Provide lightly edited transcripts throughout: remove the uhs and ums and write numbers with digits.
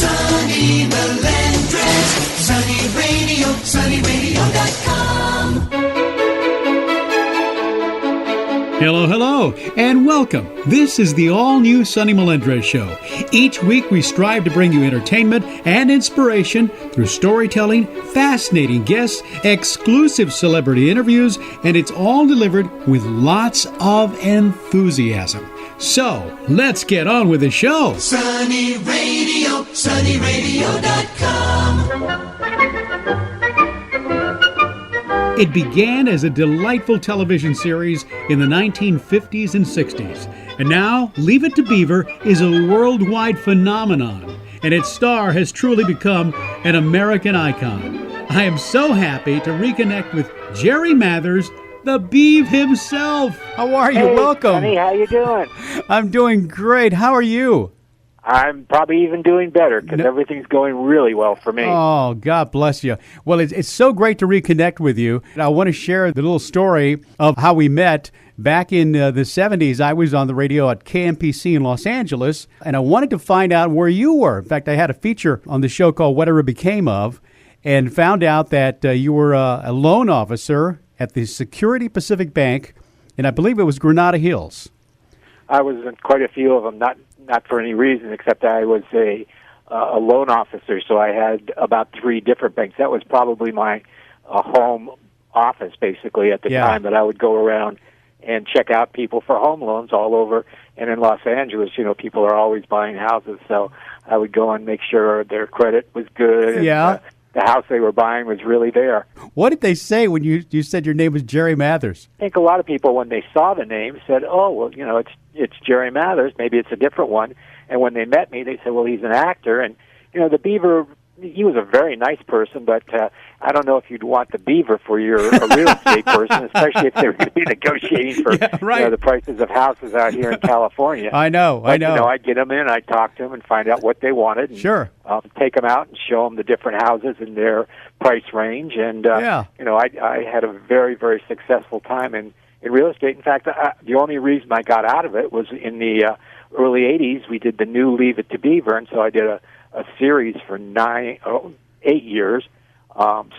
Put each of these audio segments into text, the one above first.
Sunny Melendres, Sunny Radio, sunnyradio.com. Hello, and welcome. This is the all-new Sunny Melendres Show. Each week we strive to bring you entertainment and inspiration through storytelling, fascinating guests, exclusive celebrity interviews, and it's all delivered with lots of enthusiasm. So, let's get on with the show. Sunny Radio, sunnyradio.com. It began as a delightful television series in the 1950s and 60s. And now, Leave It To Beaver is a worldwide phenomenon, and its star has truly become an American icon. I am so happy to reconnect with Jerry Mathers, the Beave himself. How are you? Hey, Welcome. Sonny, how you doing? I'm doing great. How are you? I'm probably even doing better because everything's going really well for me. Oh, God bless you. Well, it's so great to reconnect with you. And I want to share the little story of how we met. Back in the 70s, I was on the radio at KMPC in Los Angeles, and I wanted to find out where you were. In fact, I had a feature on the show called Whatever Became Of, and found out that you were a loan officer at the Security Pacific Bank, and I believe it was Granada Hills. I was in quite a few of them, not for any reason except I was a loan officer, so I had about 3 different banks. That was probably my home office, basically, at the time, that I would go around and check out people for home loans all over. And in Los Angeles, people are always buying houses, so I would go and make sure their credit was good. Yeah. And, the house they were buying was really there. What did they say when you said your name was Jerry Mathers? I think a lot of people, when they saw the name, said, "Oh, well, it's Jerry Mathers. Maybe it's a different one." And when they met me, they said, "Well, he's an actor." And the Beaver, he was a very nice person, but I don't know if you'd want the Beaver for your real estate person, especially if they were going to be negotiating for the prices of houses out here in California. I know. I'd get them in, I'd talk to them and find out what they wanted. And, take them out and show them the different houses in their price range. And, I had a very, very successful time in real estate. In fact, the only reason I got out of it was in the early 80s, we did the new Leave It To Beaver, and so I did a series for 8 years.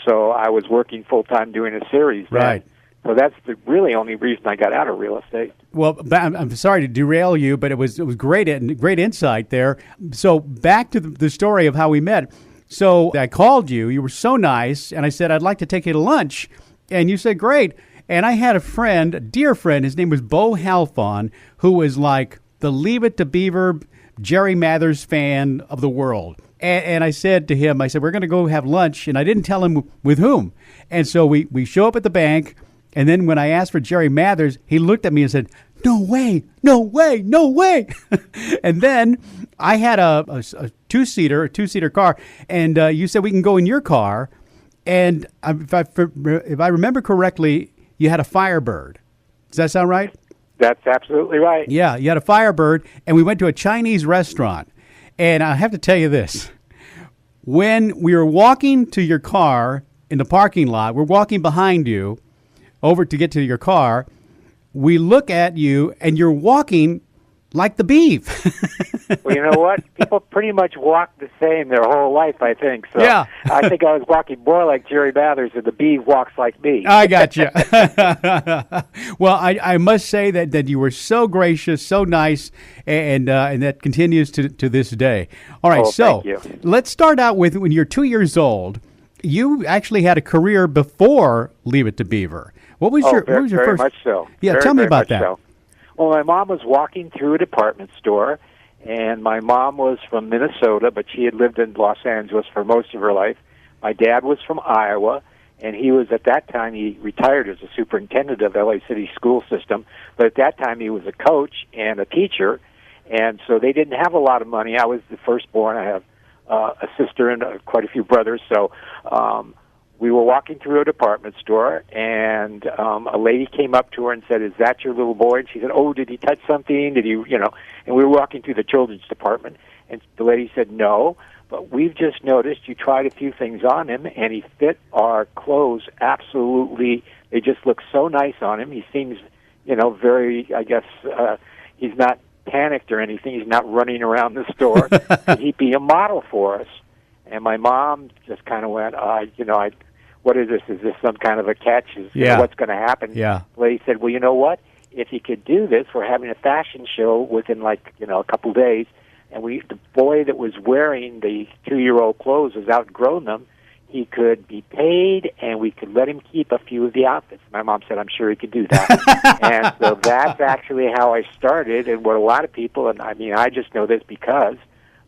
So I was working full-time doing a series. Right. So that's the really only reason I got out of real estate. Well, I'm sorry to derail you, but it was great insight there. So back to the story of how we met. So I called you. You were so nice, and I said, I'd like to take you to lunch. And you said, great. And I had a dear friend, his name was Bo Halfon, who was like the Leave It To Beaver Jerry Mathers fan of the world. And I said to him, we're going to go have lunch, and I didn't tell him with whom. And so we show up at the bank, and then when I asked for Jerry Mathers, he looked at me and said, no way. And then I had a two-seater car, and you said we can go in your car, and if I remember correctly, you had a Firebird. Does that sound right? That's absolutely right. Yeah, you had a Firebird, and we went to a Chinese restaurant. And I have to tell you this. When we were walking to your car in the parking lot, we're walking behind you over to get to your car, we look at you, and you're walking like the Beave. Well, you know what? People pretty much walk the same their whole life, I think. So yeah. I think I was walking more like Jerry Mathers, and the Beave walks like me. I got you. Well, I must say that you were so gracious, so nice, and that continues to this day. All right, so let's start out with when you're 2 years old. You actually had a career before Leave It To Beaver. What was your first? Very much so. Yeah, very, tell me very about much that. So. Well, my mom was walking through a department store, and my mom was from Minnesota, but she had lived in Los Angeles for most of her life. My dad was from Iowa, and he was, at that time, he retired as a superintendent of LA City school system, but at that time he was a coach and a teacher, and so they didn't have a lot of money. I was the firstborn. I have a sister and quite a few brothers, so we were walking through a department store, and a lady came up to her and said, "Is that your little boy?" And she said, "Oh, did he touch something? Did he, And we were walking through the children's department, and the lady said, "No, but we've just noticed you tried a few things on him, and he fit our clothes absolutely. They just look so nice on him. He seems, very, I guess, he's not panicked or anything. He's not running around the store. He'd be a model for us. And my mom just kind of went, what is this? Is this some kind of a catch? What's going to happen? Yeah. Well, he said, well, you know what? If he could do this, we're having a fashion show within a couple days, and the boy that was wearing the 2-year-old clothes has outgrown them. He could be paid, and we could let him keep a few of the outfits. My mom said, I'm sure he could do that. And so that's actually how I started, and what a lot of people, and I mean, I just know this because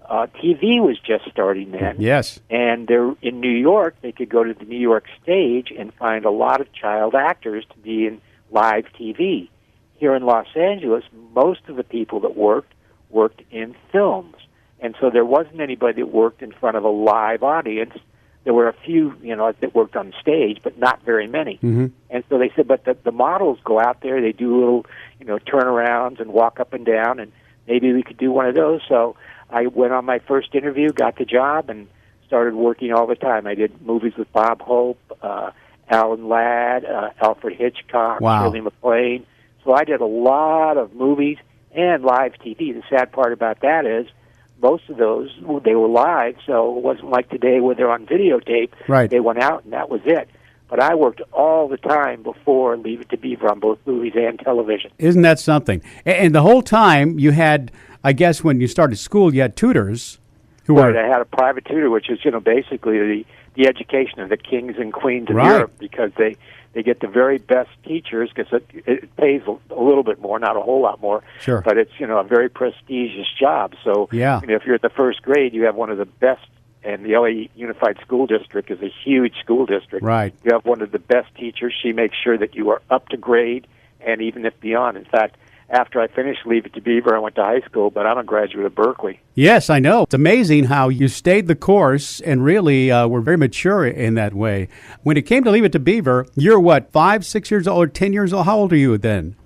TV was just starting then. Yes. And there in New York, they could go to the New York stage and find a lot of child actors to be in live TV. Here in Los Angeles, most of the people that worked in films. And so there wasn't anybody that worked in front of a live audience. There were a few, that worked on stage, but not very many. Mm-hmm. And so they said, but the models go out there, they do little, turnarounds and walk up and down, and maybe we could do one of those. So I went on my first interview, got the job, and started working all the time. I did movies with Bob Hope, Alan Ladd, Alfred Hitchcock, Wow. Shirley MacLaine. So I did a lot of movies and live TV. The sad part about that is most of those, they were live, so it wasn't like today where they're on videotape. Right. They went out, and that was it. But I worked all the time before Leave It To Beaver on both movies and television. Isn't that something? And the whole time you had, I guess when you started school, you had tutors who Right, were... I had a private tutor, which is, basically the education of the kings and queens of Right. Europe, because they get the very best teachers, because it pays a little bit more, not a whole lot more. Sure. But it's, a very prestigious job. So Yeah. if you're at the first grade, you have one of the best, and the LA Unified School District is a huge school district. Right. You have one of the best teachers. She makes sure that you are up to grade, and even if beyond. In fact, after I finished Leave It To Beaver, I went to high school, but I'm a graduate of Berkeley. Yes, I know. It's amazing how you stayed the course and really were very mature in that way. When it came to Leave It To Beaver, you're what, 5, 6 years old, or 10 years old? How old are you then?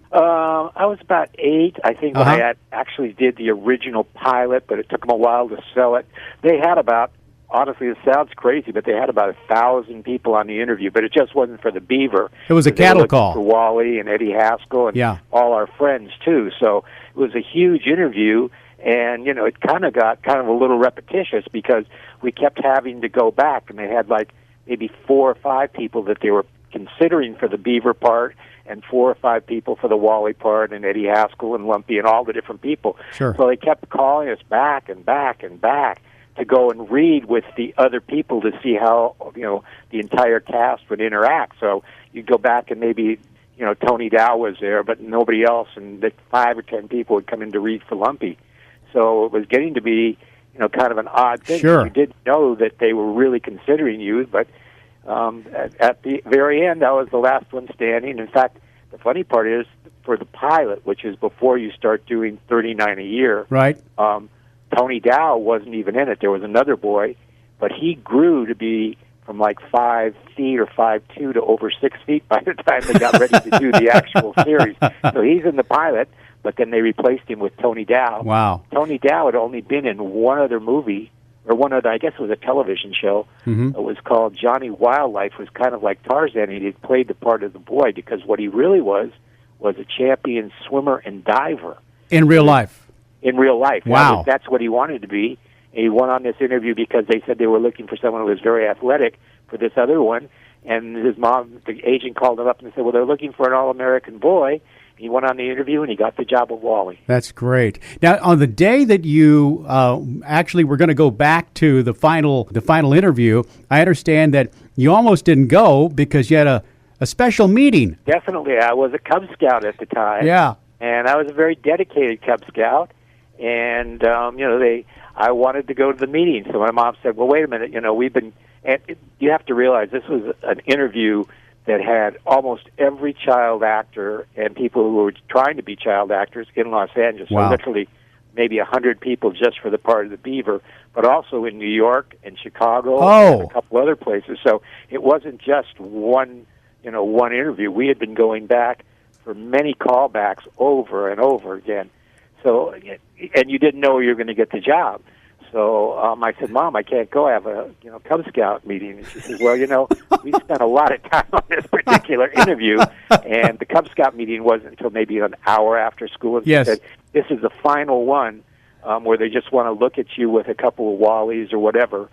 I was about 8, I think, when I actually did the original pilot, but it took them a while to sell it. They had about, honestly, it sounds crazy, but they had about 1,000 people on the interview, but it just wasn't for the Beaver. It was a cattle call. For Wally and Eddie Haskell and all our friends, too. So it was a huge interview, and, it kind of got a little repetitious because we kept having to go back, and they had maybe 4 or 5 people that they were considering for the Beaver part, and 4 or 5 people for the Wally part, and Eddie Haskell and Lumpy and all the different people. Sure. So they kept calling us back and back and back to go and read with the other people to see how, the entire cast would interact. So you'd go back and maybe, Tony Dow was there, but nobody else, and that 5 or 10 people would come in to read for Lumpy. So it was getting to be, kind of an odd thing. Sure. You didn't know that they were really considering you, but at the very end, I was the last one standing. In fact, the funny part is, for the pilot, which is before you start doing 39 a year, Right. Tony Dow wasn't even in it. There was another boy, but he grew to be from 5 feet or 5'2" to over 6 feet by the time they got ready to do the actual series. So he's in the pilot, but then they replaced him with Tony Dow. Wow. Tony Dow had only been in one other movie, or one other, I guess it was a television show. Mm-hmm. It was called Johnny Wildlife. It was kind of like Tarzan, and he played the part of the boy, because what he really was a champion swimmer and diver. In real life. In real life. Wow. That's what he wanted to be. And he went on this interview because they said they were looking for someone who was very athletic for this other one. And his mom, the agent, called him up and said, well, they're looking for an all-American boy. He went on the interview, and he got the job of Wally. That's great. Now, on the day that you actually were going to go back to the final interview, I understand that you almost didn't go because you had a special meeting. Definitely. I was a Cub Scout at the time. Yeah. And I was a very dedicated Cub Scout. And, I wanted to go to the meeting. So my mom said, well, wait a minute, we've been, and you have to realize this was an interview that had almost every child actor and people who were trying to be child actors in Los Angeles. Wow. So literally maybe 100 people just for the part of the Beaver, but also in New York and Chicago and a couple other places. So it wasn't just one interview. We had been going back for many callbacks over and over again. So, and you didn't know you were going to get the job. So I said, Mom, I can't go. I have a Cub Scout meeting. And she says, well, we spent a lot of time on this particular interview, and the Cub Scout meeting wasn't until maybe an hour after school. And Yes. she said, this is the final one where they just want to look at you with a couple of Wallies or whatever.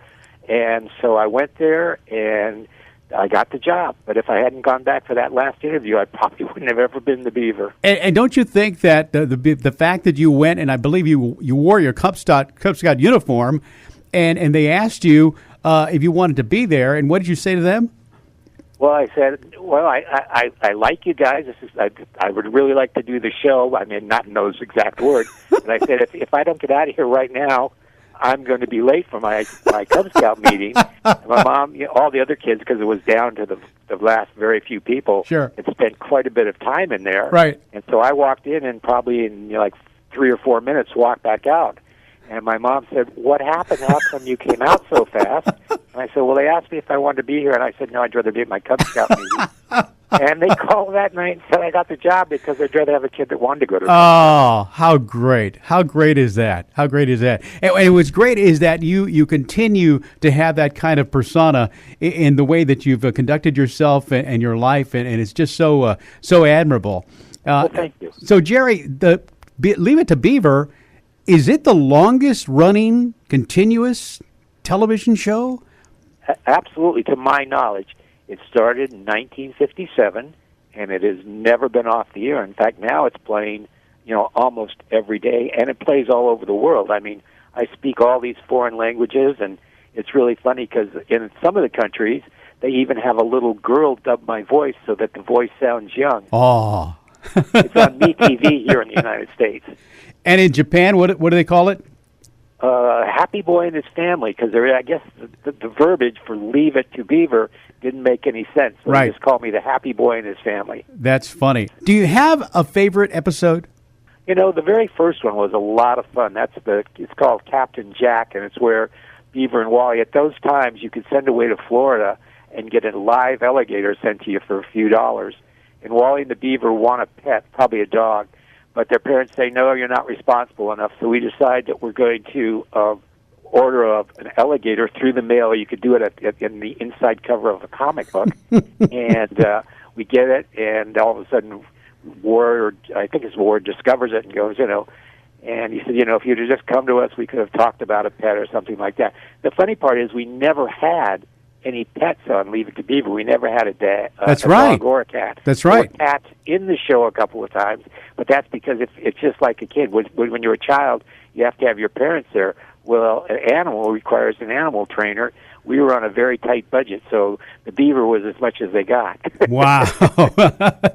And so I went there, and I got the job. But if I hadn't gone back for that last interview, I probably wouldn't have ever been the Beaver. And don't you think that the fact that you went, and I believe you wore your Cub Scout uniform, and they asked you if you wanted to be there, and what did you say to them? Well, I said, well, I like you guys. I would really like to do the show. I mean, not in those exact words. But I said, if I don't get out of here right now, I'm going to be late for my Cub Scout meeting. And my mom, all the other kids, because it was down to the last very few people, sure, had spent quite a bit of time in there. Right. And so I walked in, and probably in like 3 or 4 minutes walked back out. And my mom said, what happened? How come you came out so fast? And I said, well, they asked me if I wanted to be here. And I said, no, I'd rather be at my Cub Scout meeting. And they called that night and said I got the job because they'd rather have a kid that wanted to go to. Oh, how great. How great is that? How great is that? And what's great is that you continue to have that kind of persona in the way that you've conducted yourself and your life, and it's just so admirable. Well, thank you. So, Jerry, Leave It to Beaver, is it the longest running continuous television show? Absolutely, to my knowledge. It started in 1957, and it has never been off the air. In fact, now it's playing, almost every day, and it plays all over the world. I mean, I speak all these foreign languages, and it's really funny because in some of the countries, they even have a little girl dub my voice so that the voice sounds young. Oh. It's on MeTV here in the United States. And in Japan, what do they call it? Happy Boy and His Family, because I guess the verbiage for Leave It to Beaver didn't make any sense. So right. They just called me the Happy Boy and His Family. That's funny. Do you have a favorite episode? The very first one was a lot of fun. It's called Captain Jack, and it's where Beaver and Wally, at those times, you could send away to Florida and get a live alligator sent to you for a few dollars. And Wally and the Beaver want a pet, probably a dog, but their parents say, no, you're not responsible enough. So we decide that we're going to order an alligator through the mail. You could do it in the inside cover of a comic book. And we get it, and all of a sudden Ward discovers it and goes, and he said, if you'd have just come to us, we could have talked about a pet or something like that. The funny part is we never had any pets on Leave It to Beaver. We never had a dog or a cat. That's right. There were cats in the show a couple of times, but that's because it's just like a kid. When you're a child, you have to have your parents there. Well, an animal requires an animal trainer. We were on a very tight budget, so the Beaver was as much as they got. Wow.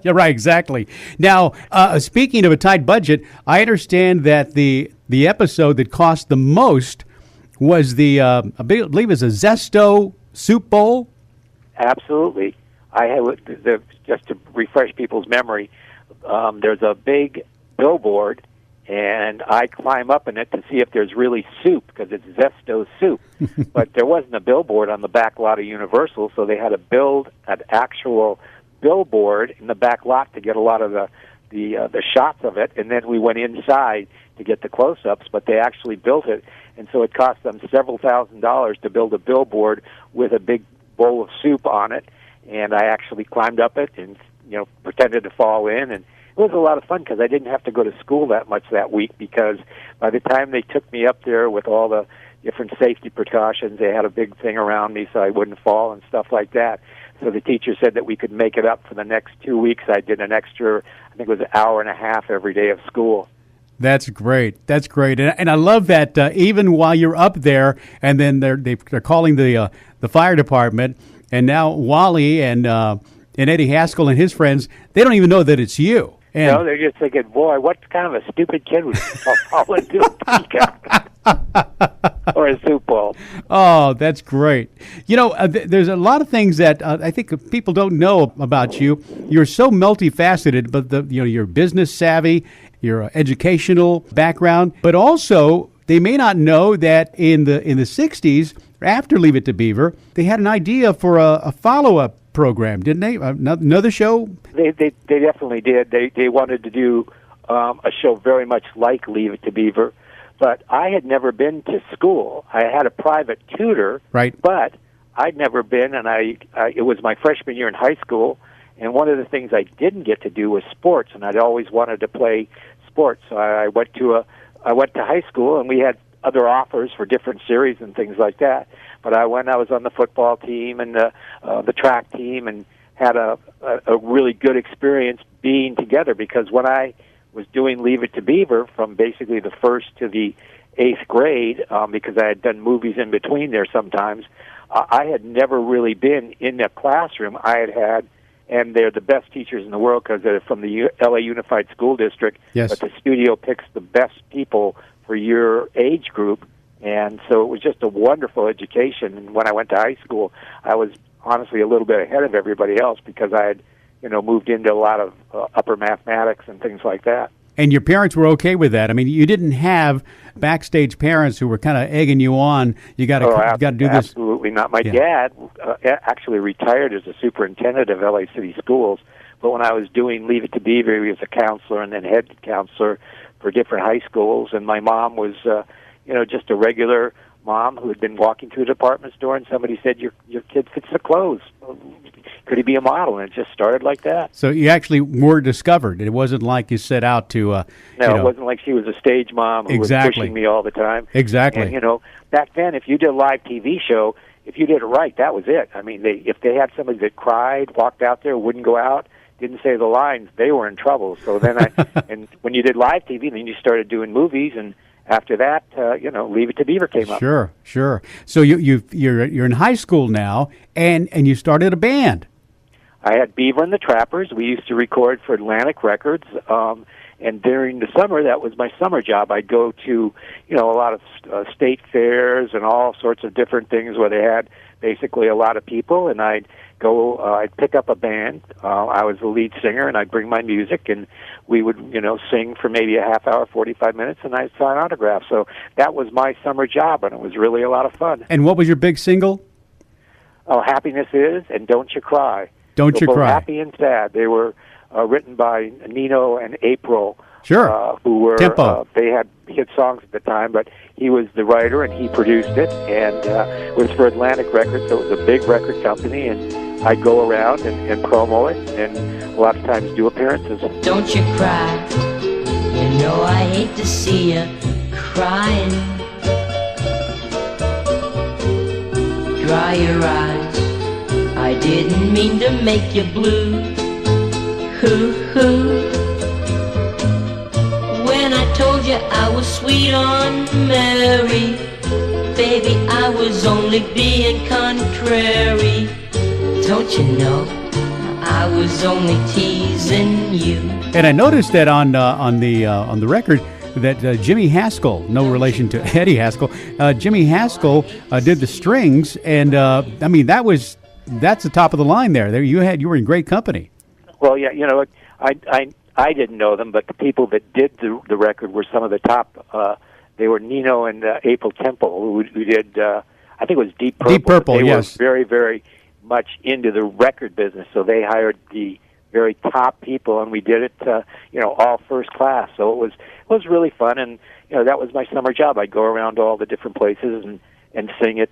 You're right, exactly. Now, speaking of a tight budget, I understand that the episode that cost the most was I believe it's a Zesto Soup Bowl? Absolutely. I have just to refresh people's memory. There's a big billboard, and I climb up in it to see if there's really soup because it's Zesto Soup. But there wasn't a billboard on the back lot of Universal, so they had to build an actual billboard in the back lot to get a lot of the shots of it, and then we went inside to get the close-ups, but they actually built it, and so it cost them several $1,000s to build a billboard with a big bowl of soup on it, and I actually climbed up it and pretended to fall in, and it was a lot of fun because I didn't have to go to school that much that week because by the time they took me up there with all the different safety precautions, they had a big thing around me so I wouldn't fall and stuff like that. So the teacher said that we could make it up for the next 2 weeks. I did an extra, I think it was an hour and a half every day of school. That's great. That's great, and I love that even while you're up there, and then they're calling the fire department, and now Wally and Eddie Haskell and his friends, they don't even know that it's you. And no, they're just thinking, boy, what kind of a stupid kid would fall into a teacup or a soup bowl? Oh, that's great. There's a lot of things that I think people don't know about you. You're so multifaceted, but you're business savvy, your educational background, but also they may not know that in the 60s, after Leave It to Beaver, they had an idea for a follow-up program, didn't they? Another show? They definitely did. They wanted to do a show very much like Leave It to Beaver, but I had never been to school. I had a private tutor, right? But I'd never been, and it was my freshman year in high school, and one of the things I didn't get to do was sports, and I'd always wanted to play sports. So I went to high school, and we had other offers for different series and things like that. But I was on the football team and the track team, and had a really good experience being together, because when I was doing Leave It To Beaver from basically the first to the 8th grade, because I had done movies in between there sometimes, I had never really been in a classroom. And they're the best teachers in the world because they're from the LA Unified School District. Yes. But the studio picks the best people for your age group. And so it was just a wonderful education. And when I went to high school, I was honestly a little bit ahead of everybody else because I had, moved into a lot of upper mathematics and things like that. And your parents were okay with that. I mean, you didn't have backstage parents who were kind of egging you on. You got to do this. Absolutely not. My dad actually retired as a superintendent of LA City Schools. But when I was doing Leave It To Beaver, he was a counselor and then head counselor for different high schools. And my mom was, just a regular mom who had been walking to a department store, and somebody said, "Your kid fits the clothes. Could he be a model?" And it just started like that. So you actually were discovered. It wasn't like you set out to... No, it wasn't like she was a stage mom who was pushing me all the time. Exactly. And, back then, if you did a live TV show, if you did it right, that was it. I mean, if they had somebody that cried, walked out there, wouldn't go out, didn't say the lines, they were in trouble. So then and when you did live TV, then you started doing movies, and after that, Leave It To Beaver came up. Sure. So you're in high school now, and you started a band. I had Beaver and the Trappers. We used to record for Atlantic Records, and during the summer, that was my summer job. I'd go to, a lot of state fairs and all sorts of different things where they had basically a lot of people, and I'd go, I'd pick up a band. I was the lead singer, and I'd bring my music, and we would, sing for maybe a half hour, 45 minutes, and I'd sign autographs. So that was my summer job, and it was really a lot of fun. And what was your big single? Oh, Happiness Is and Don't You Cry. Don't You both Cry. Happy and Sad. They were written by Nino and April. Sure. Who were Tempo. They had hit songs at the time, but he was the writer and he produced it, and it was for Atlantic Records, so it was a big record company, and I'd go around and promo it, and a lot of times do appearances. Don't you cry, I hate to see you crying. Dry your eyes, I didn't mean to make you blue. Hoo-hoo. When I told you I was sweet on Mary, baby, I was only being contrary. Don't you know, I was only teasing you. And I noticed that on the record that Jimmy Haskell, no relation to Eddie Haskell, Jimmy Haskell did the strings, and that's the top of the line there. You were in great company. Well, yeah, I didn't know them, but the people that did the record were some of the top. They were Nino and April Temple, who did, I think it was Deep Purple. Deep Purple, they yes. Were very, very much into the record business, so they hired the very top people, and we did it, all first class. So it was really fun, and that was my summer job. I'd go around to all the different places and sing at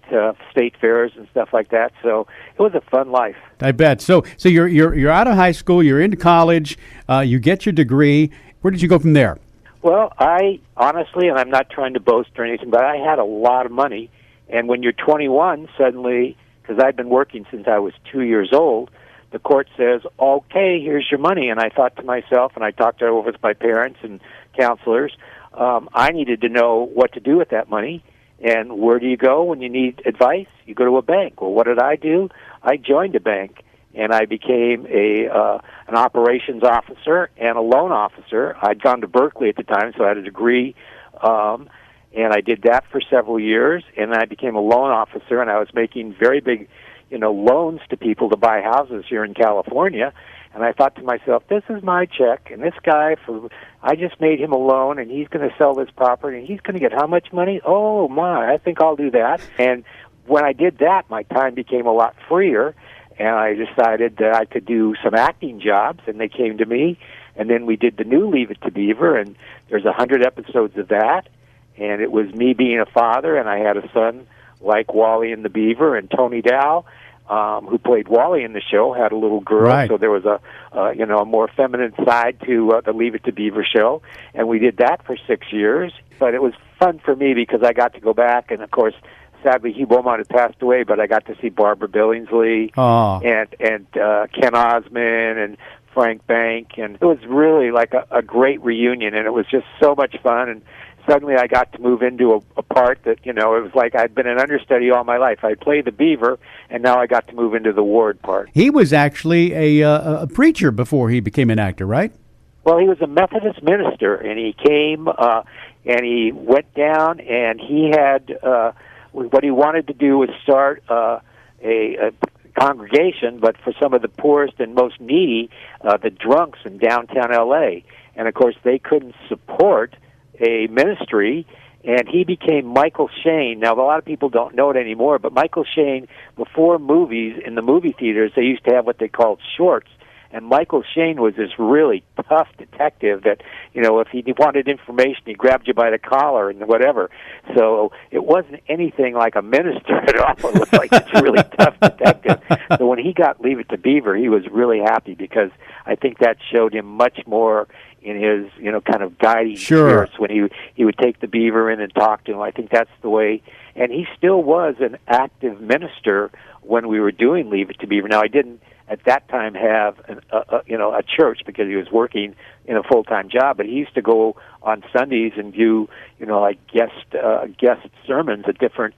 state fairs and stuff like that. So it was a fun life. I bet. So you're out of high school, you're into college, you get your degree. Where did you go from there? Well, I honestly, and I'm not trying to boast or anything, but I had a lot of money. And when you're 21, suddenly, because I'd been working since I was 2 years old, the court says, okay, here's your money. And I thought to myself, and I talked it over with my parents and counselors, I needed to know what to do with that money. And where do you go when you need advice? You go to a bank. Well, what did I do? I joined a bank, and I became an operations officer and a loan officer. I'd gone to Berkeley at the time, so I had a degree, and I did that for several years, and I became a loan officer, and I was making very big, loans to people to buy houses here in California. And I thought to myself, this is my check, and this guy, I just made him a loan, and he's going to sell this property, and he's going to get how much money? Oh, my, I think I'll do that. And when I did that, my time became a lot freer, and I decided that I could do some acting jobs, and they came to me. And then we did the new Leave It To Beaver, and there's 100 episodes of that. And it was me being a father, and I had a son like Wally and the Beaver and Tony Dow. who played Wally in the show, had a little girl, Right. so there was a more feminine side to the Leave It to Beaver show, and we did that for 6 years. But it was fun for me because I got to go back, and of course, sadly, Hugh Beaumont had passed away, but I got to see Barbara Billingsley and Ken Osmond and Frank Bank, and it was really like a great reunion, and it was just so much fun. And suddenly I got to move into a part that, it was like I'd been an understudy all my life. I played the Beaver, and now I got to move into the Ward part. He was actually a preacher before he became an actor, right? Well, he was a Methodist minister, and he came and he went down, and he had what he wanted to do was start a congregation, but for some of the poorest and most needy, the drunks in downtown L.A. And, of course, they couldn't support a ministry, and he became Michael Shane. Now, a lot of people don't know it anymore, but Michael Shane, before movies, in the movie theaters, they used to have what they called shorts, and Michael Shane was this really tough detective that, if he wanted information, he grabbed you by the collar and whatever. So it wasn't anything like a minister at all. It was like this really tough detective. So when he got Leave It to Beaver, he was really happy because I think that showed him much more in his, kind of guiding spirits when he would take the Beaver in and talk to him. I think that's the way. And he still was an active minister when we were doing Leave It to Beaver. Now, I didn't at that time have a church because he was working in a full-time job, but he used to go on Sundays and do like guest sermons at different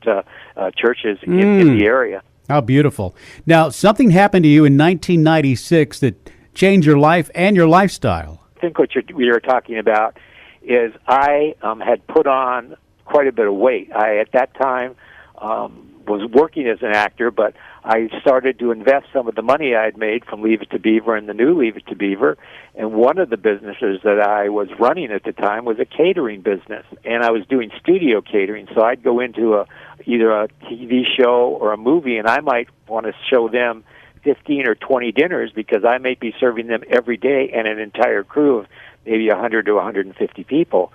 churches in the area. How beautiful. Now, something happened to you in 1996 that changed your life and your lifestyle. I think what we were talking about is I had put on quite a bit of weight. I, at that time, was working as an actor, but I started to invest some of the money I had made from Leave It to Beaver and the new Leave It to Beaver, and one of the businesses that I was running at the time was a catering business, and I was doing studio catering, so I'd go into either a TV show or a movie, and I might want to show them 15 or 20 dinners because I may be serving them every day and an entire crew of maybe 100 to 150 people.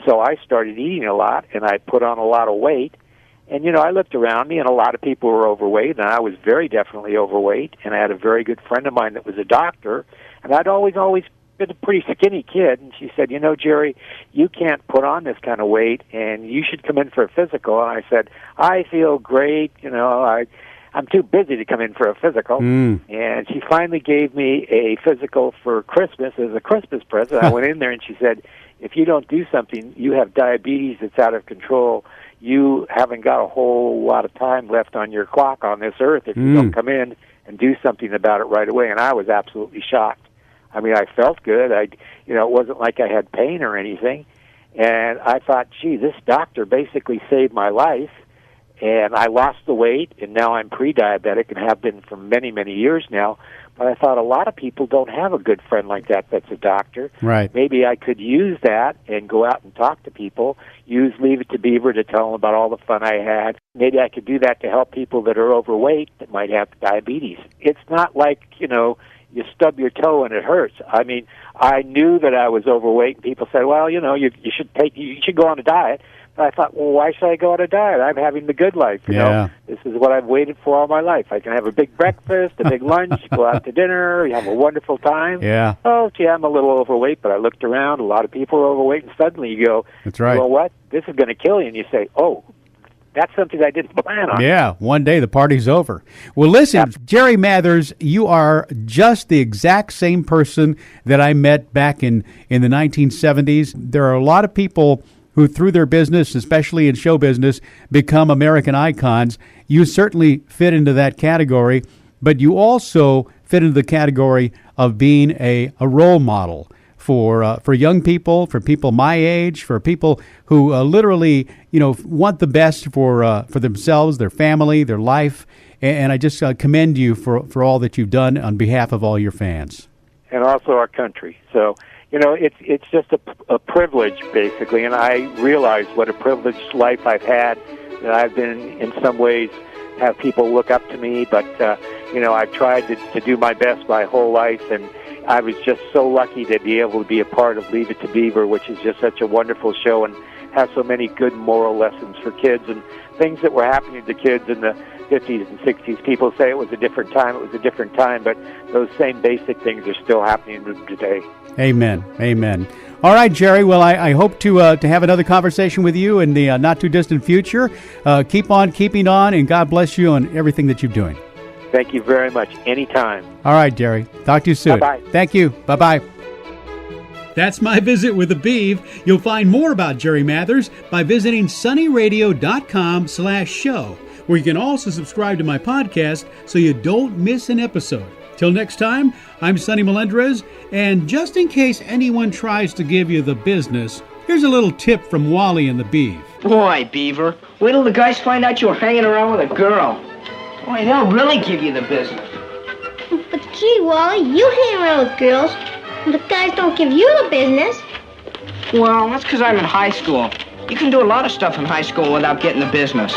So I started eating a lot, and I put on a lot of weight. And, I looked around me, and a lot of people were overweight, and I was very definitely overweight. And I had a very good friend of mine that was a doctor, and I'd always been a pretty skinny kid. And she said, Jerry, you can't put on this kind of weight, and you should come in for a physical. And I said, I feel great. I'm too busy to come in for a physical. And she finally gave me a physical for Christmas as a Christmas present. I went in there, and she said, if you don't do something, you have diabetes that's out of control. You haven't got a whole lot of time left on your clock on this earth if you don't come in and do something about it right away. And I was absolutely shocked. I mean, I felt good. It wasn't like I had pain or anything. And I thought, gee, this doctor basically saved my life. And I lost the weight, and now I'm pre-diabetic and have been for many, many years now. But I thought a lot of people don't have a good friend like that that's a doctor. Right. Maybe I could use that and go out and talk to people, use Leave It to Beaver to tell them about all the fun I had. Maybe I could do that to help people that are overweight that might have diabetes. It's not like, you stub your toe and it hurts. I mean, I knew that I was overweight, and people said, well, you should go on a diet. I thought, well, why should I go on a diet? I'm having the good life, you know. This is what I've waited for all my life. I can have a big breakfast, a big lunch, go out to dinner, you have a wonderful time. Yeah. Oh, gee, I'm a little overweight, but I looked around, a lot of people are overweight, and suddenly you go, that's right. Well, what? This is going to kill you. And you say, oh, that's something I didn't plan on. Yeah, one day the party's over. Well, listen, Jerry Mathers, you are just the exact same person that I met back in the 1970s. There are a lot of people who through their business, especially in show business, become American icons. You certainly fit into that category, but you also fit into the category of being a role model for young people, for people my age, for people who literally, want the best for themselves, their family, their life. And I just commend you for all that you've done on behalf of all your fans. And also our country. So, it's just a privilege, basically, and I realize what a privileged life I've had, that I've been, in some ways, have people look up to me, but, I've tried to do my best my whole life, and I was just so lucky to be able to be a part of Leave It to Beaver, which is just such a wonderful show, and has so many good moral lessons for kids and things that were happening to kids in the 50s and 60s. People say it was a different time, but those same basic things are still happening today. Amen. Amen. All right, Jerry. Well, I hope to have another conversation with you in the not-too-distant future. Keep on keeping on, and God bless you on everything that you're doing. Thank you very much. Anytime. All right, Jerry. Talk to you soon. Bye-bye. Thank you. Bye-bye. That's my visit with the Beave. You'll find more about Jerry Mathers by visiting sunnyradio.com/show, where you can also subscribe to my podcast so you don't miss an episode. Till next time, I'm Sonny Melendrez, and just in case anyone tries to give you the business, here's a little tip from Wally and the Beave. Boy, Beaver, wait till the guys find out you were hanging around with a girl. Boy, they'll really give you the business. But gee, Wally, you hang around with girls, and the guys don't give you the business. Well, that's because I'm in high school. You can do a lot of stuff in high school without getting the business.